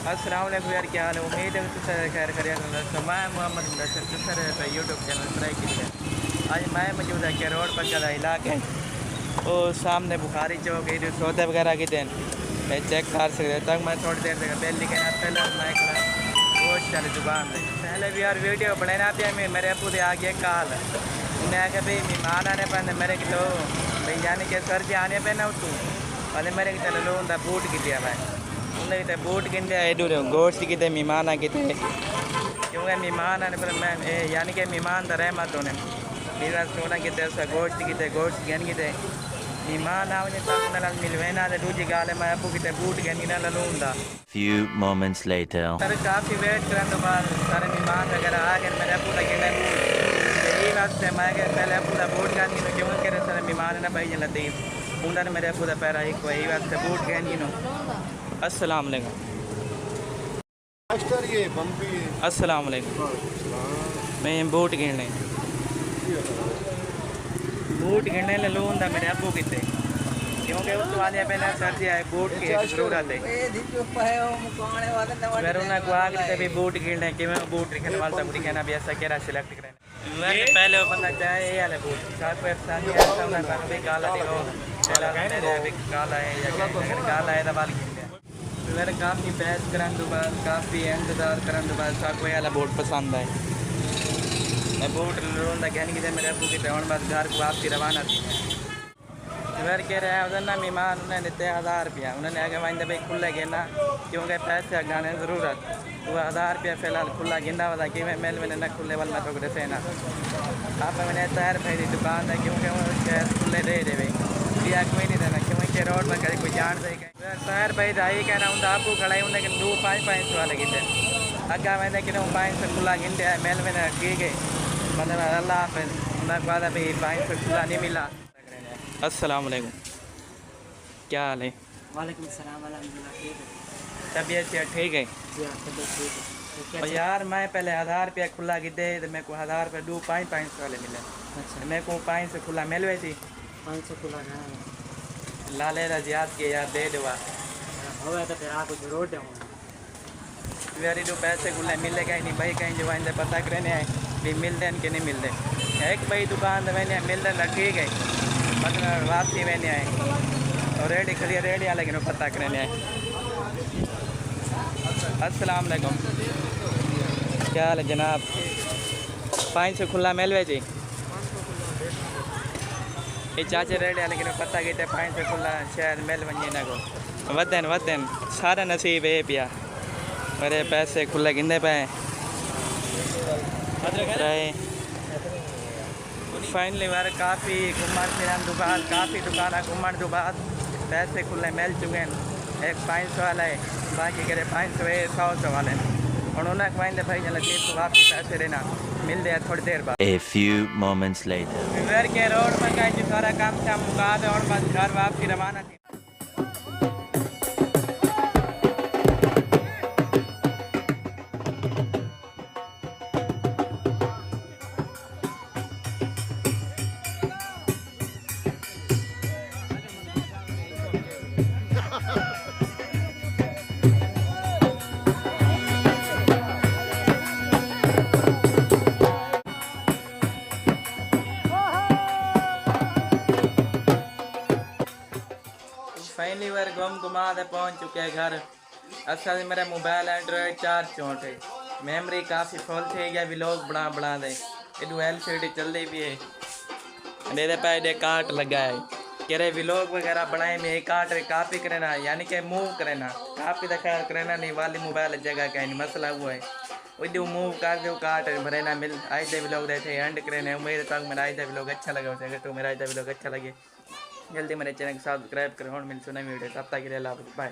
अस्सलाम वालेकुम यार, क्या हाल है? उम्मीद है कि तुम खैर करिए। तो मैं Mohammad Mudassir Tusar YouTube channel try किया। आज मैं मौजूद है के रोड पर का इलाके और सामने बुखारी चौक है, सौदे वगैरह की दिन मैं चेक कर सकते तक मैं थोड़ी देर तक बेल लिखे ना पहले मैं गोश्त चले दुकान में पहले भी यार वीडियो बनाना पे मैं मेरे अबू दे आ गया काल उन्हें आके भाई मेहमान आने पर मेरे किलो भाई यानी कि सर्दी आने पे ना तू अरे मेरे की चलो लो बूट की दिया भाई उन्हें कितने बूट कितने एडू गोश्त कितने मेहमान आ कितने क्योंकि मेहमान आने पर मैं यानी कि मेहमान तो रहमत होने मेरा सोना कितने गोश्त गन कितने मेहमान आवने तक नल मिलवेना तो दूसरी गाल है मैं अबू कितने बूट गनी ना लूँगा। Few moments later. सर काफ़ी वेट करने के बाद सारे मेहमान वगैरह आ गए मेरे अबू लगे बूट यही वास्ते मैं पहले अबू का बूट गनी नो क्यों करे सारे मेहमान ना भाई लतीफ़ उन्होंने मेरे अबू का पैरा एक यही वास्ते बूट गनी नो। अस्सलाम वालेकुम। अस्सलाम वालेकुम। मैं बूट गिनने ले लूँगा मेरे अबू कितने क्योंकि उस वाले पहले सर्दी आए बूट की जरूरत है फिर उन्हें को आगे भी बूट गिनने कि मैं बूट रखने वाला बुरी कहना भी ऐसा केरा सिलेक्ट करें वैसे पहले वो बंदा चाहे ये वाले बूट साथ को एहसानी ऐसा उन्हें पर भी काला दिखो पहला मेरे भी काला है या अगर काला है तो बाल गिनते हैं फिर काफ़ी बहस करने के बाद काफ़ी इंतज़ार करने के बाद साथ को ये वाला बूट पसंद आए मैं बूट लूँगा कहने की मेरे अबू की तवन बस घर को वापसी रवाना थी फिर कह रहे हैं उधर ना मेहमान उन्हें देते 1000 रुपया उन्होंने आगे वाइंदे भाई खुला गिना क्योंकि पैसे गाने ज़रूरत वो 1000 रुपया फिलहाल खुला गिना वाला कि मैं मेल मैंने न खुले वाल मैं तो दसे ना आप मैंने तैयार भाई दुकान है क्योंकि वो खुले दे दे भाई दिया कोई नहीं देना क्योंकि रोड पर कहीं कोई जान दे तैयार भाई दाई कहना हूँ आपको खड़ा उन्हें 2-5 वाले गिनते अगर मैंने कि 500 खुला गिनते मेल मैंने ठीक है मतलब अल्लाह हाफिज़ उन्हें बाद अभी 500 खुला नहीं मिला। अस्सलाम वालेकुम, क्या हाल है? वालेकुम सलाम अल्हम्दुलिल्लाह ठीक है। तबीयत ठीक है? जी हाँ तबीयत ठीक है। और यार मैं पहले 1000 रुपया खुला की दे तो मेरे को 1000 रुपये 500 वाले मिले अच्छा मेरे को 500 खुला मिल गई थी 500 खुला खाना लाले रजियात के यार दे दवा हो गया तो फिर आपको जरूर दूँगा मेरी जो पैसे खुले मिले कहीं नहीं भाई कहीं जो आइंदे पता करने आए भी मिलते हैं कि नहीं मिलते एक भाई दुकान तो मैंने मिलते ना ठीक है मतलब वापसी मैंने आए और रेडी खड़ी रेडी आ लेकिन पता करने आए। अस्सलाम वालेकुम, क्या हाल है जनाब? 500 खुला मिलवे जी ये चाचे रेडी आ लेकिन पता कितने 500 खुला शायद मिल वजे ना को वदन सारा नसीब है पिया मेरे पैसे खुले गिनते पे फाइनली बार काफ़ी घुमन फिरन दुकान काफ़ी दुकान घुमन के बाद पैसे खुले मिल चुके हैं एक 500 वाला है बाकी करे 500 है 100 वाले और उन्हें कहते भाई चलो जेब को वापस पैसे देना मिल दे थोड़ी देर बाद। A few moments later. फिर के रोड पर कहीं सारा काम शाम मुका दे और बस घर वापसी रवाना थी। फाइनली बार घुमा दे पहुँच चुके हैं घर असल मेरा मोबाइल एंड्रॉयड 4 है मेमोरी काफ़ी फुल थी गया भी लोग बना दे एडू LCD चलती भी है मेरे पे दे काट लगा है करे व्लॉग वगैरह बनाए में काट कापी करना यानी कि मूव करना कापी तो खैर करना नहीं वाली मोबाइल जगह का नहीं मसला हुआ है वो मूव कर दो काट भरेना मिल आज दे व्लॉग देते एंड करने उम्मीद तक मेरा आज दे व्लॉग अच्छा लगा अगर तो मेरा आज दे व्लॉग अच्छा लगे जल्दी मेरे चैनल को सब्सक्राइब करो और मिल सुना वीडियो तब तक के लिए बाय।